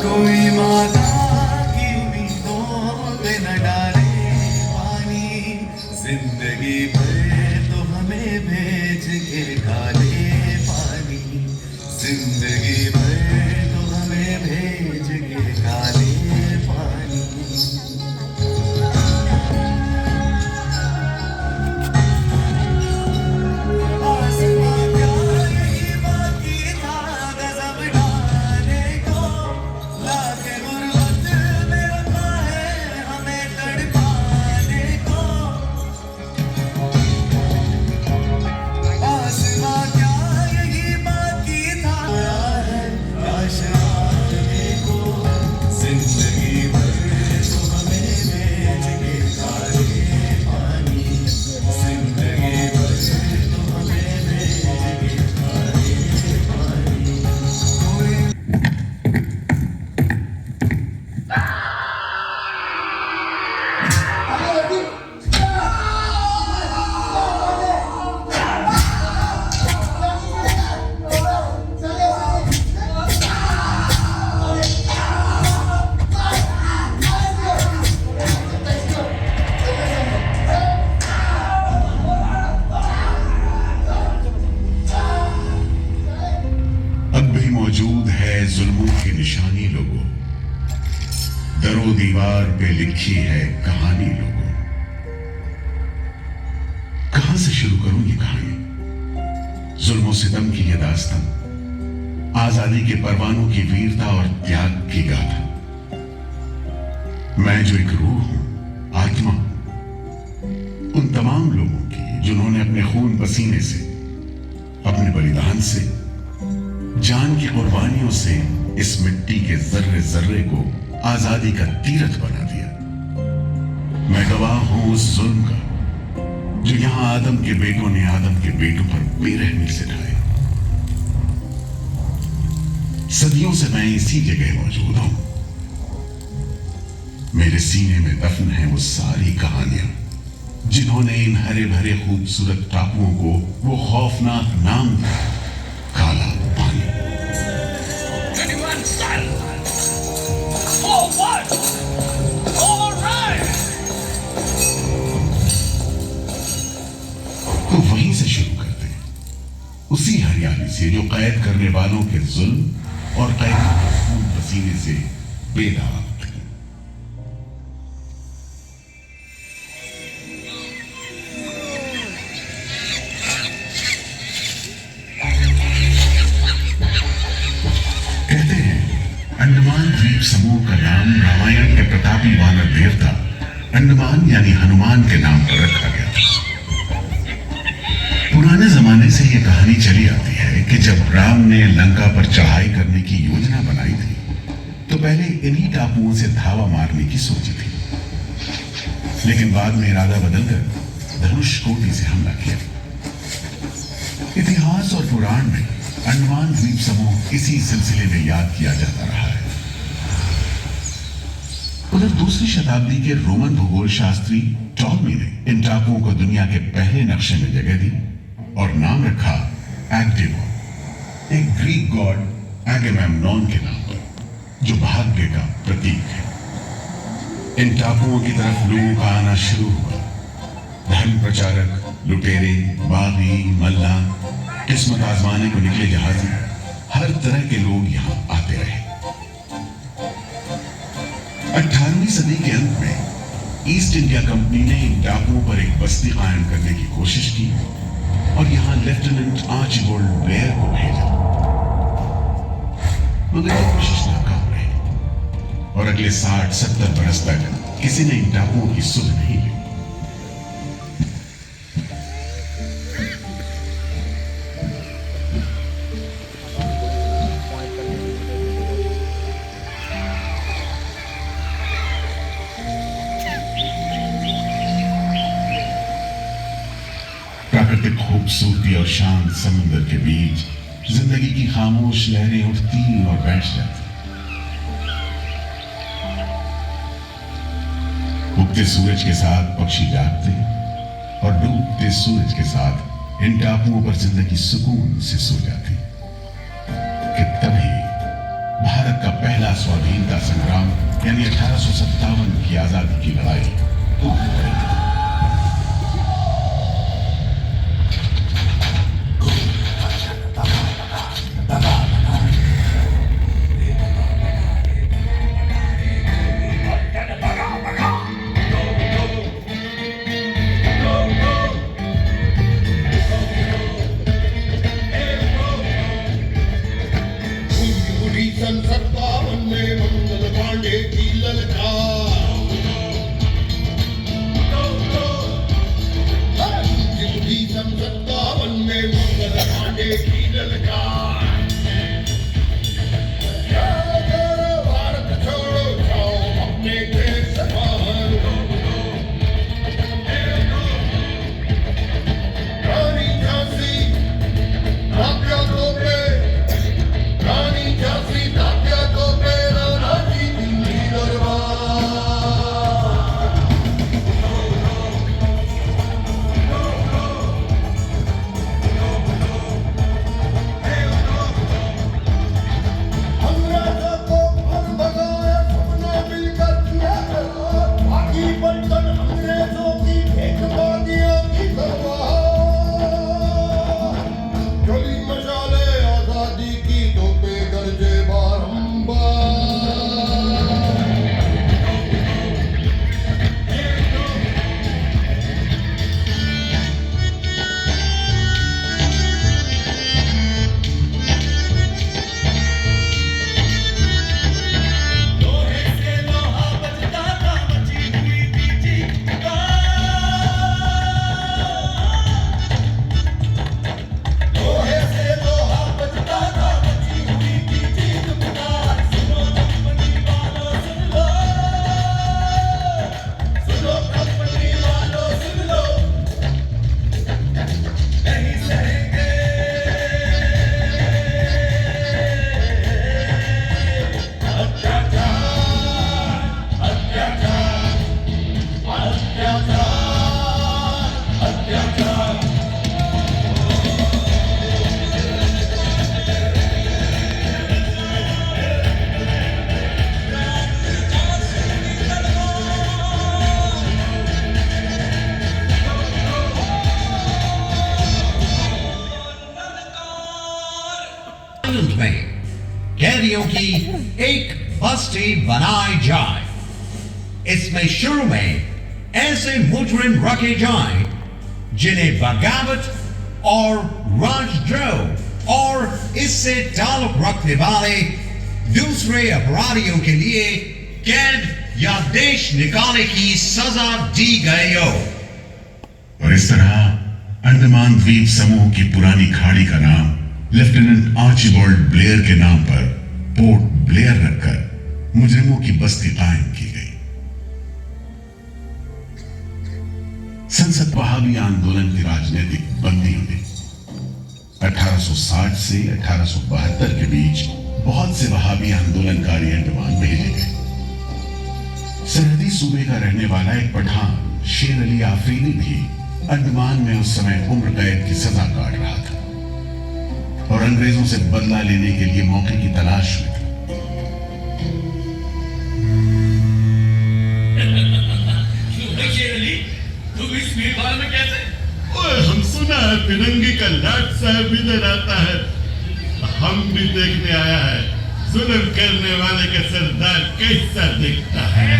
कोई माता की उम्मीदों पे न डाले पानी, जिंदगी भर तो हमें भेज के डाले पानी, जिंदगी भर तो हमें भेज के डाले पानी। अब भी मौजूद है जुल्मों की निशानी लोगों, दरो दीवार पे लिखी है कहानी लोगों। कहां से शुरू करूं ये कहानी? जुल्मों सितम की ये दास्तां, आजादी के परवानों की वीरता और त्याग की गाथा। मैं जो एक रूह हूं, आत्मा हूं, उन तमाम लोगों की जिन्होंने अपने खून पसीने से, अपने बलिदान से, जान की कुर्बानियों से इस मिट्टी के जर्रे जर्रे को आजादी का तीरथ बना दिया। मैं गवाह हूं उस जुल्म का जो यहां आदम के बेटों ने आदम के बेटों पर बेरहमी से ढाया। सदियों से मैं इसी जगह मौजूद हूं। मेरे सीने में दफन है वो सारी कहानियां जिन्होंने इन हरे भरे खूबसूरत टापुओं को वो खौफनाक नाम दिया, काला पानी। तो वहीं से शुरू करते हैं, उसी हरियाली से जो कैद करने वालों के जुल्म और कैदियों के खून पसीने से बेदाग थी। कहते हैं अंडमान द्वीप समूह का नाम रामायण के प्रतापी वानर देवता अंडमान यानी हनुमान के नाम पर रखा गया था। पुराने जमाने से यह कहानी चली आती है कि जब राम ने लंका पर चढ़ाई करने की योजना बनाई थी तो पहले इन्हीं टापुओं से धावा मारने की सोची थी, लेकिन बाद में इरादा बदलकर धनुष कोटि से हमला किया। इतिहास और पुराण में अंडमान द्वीप समूह इसी सिलसिले में याद किया जाता रहा है। उधर दूसरी शताब्दी के रोमन भूगोल शास्त्री टॉलमी ने इन टापुओं को दुनिया के पहले नक्शे में जगह दी और नाम रखा एक्टिवा, एक ग्रीक गॉड एगेमेम्नॉन के नाम पर, जो भाग्य का प्रतीक है। इन टापुओं की तरफ लोगों का आना शुरू हुआ। धर्म प्रचारक, लुटेरे, बागी, मल्ला, किस्मत आजमाने को निकले जहाजी, हर तरह के लोग यहां आते रहे। 18वीं सदी के अंत में ईस्ट इंडिया कंपनी ने इन टापुओं पर एक बस्ती कायम करने की कोशिश की और यहां लेफ्टिनेंट आर्चिबाल्ड ब्लेयर को भेजा, मगर यह कोशिश नाकाम रही और अगले 60-70 बरस तक किसी ने इन टापुओं की सुध नहीं ली। प्राकृतिक खूबसूरती और शांत समुद्र के बीच जिंदगी की खामोश लहरें उठती और बैठ जाती। उगते सूरज के साथ पक्षी जागते और डूबते सूरज के साथ इन टापुओं पर जिंदगी सुकून से सो जाती कि तभी भारत का पहला स्वाधीनता संग्राम यानी 1857 की आजादी की लड़ाई टूट पड़ी। सन 57 में मंगल पांडे की ललकार, सन 57 में मंगल पांडे की ललकार। भारत छोड़ो जाओ अपने देश से बाहर। रानी झांसी तात्या तोपे, रानी झांसी तात्या तोपे, रानाची दिल्ली दरबार। अंग्रेजों को मर भगाया सबने मिलकर किया करार, बाकी बंटन अंग्रेजों की भेदभागियों की तलवार। जली मशाले आजादी की तोपे गरजे बारंबार। लोहे से लोहा बजता था, बची हुई थी चीख पुकार। लोहे से लोहा बजता था, बची हुई थी चीख पुकार। सुनो कंपनी वालों सुन लो, सुनो कंपनी वालों सुन लो, नहीं सहेंगे अत्याचार, अत्याचार, अत्याचार, अत्याचार। आइलैंड में कैदियों की एक बस्ती बनाई जाए। इसमें शुरू में ऐसे मुजरिम रखे जाएं जिन्हें बगावत और राजद्रोह और इससे ताल्लुक रखने वाले दूसरे अपराधियों के लिए कैद या देश निकालने की सजा दी गई हो। और इस तरह अंडमान द्वीप समूह की पुरानी खाड़ी का नाम लेफ्टिनेंट आर्चिबाल्ड ब्लेयर के नाम पर पोर्ट ब्लेयर रखकर मुजरिमों की बस्ती कायम की गई। संसद वहाबी आंदोलन की राजनीतिक बंदियों ने 1860 से 1872 के बीच बहुत से वहाबी आंदोलनकारी अंडमान भेजे गए। सरहदी सूबे का रहने वाला एक पठान शेर अली आफरीदी भी अंडमान में उस समय उम्र कैद की सजा काट रहा था और अंग्रेजों से बदला लेने के लिए मौके की तलाश में था। तुम इस भीड़ में कैसे? ओए, हम सुना है फिरंगी का लाट साहब इधर आता है, हम भी देखने आया है जुल्म करने वाले का सरदार कैसा दिखता है।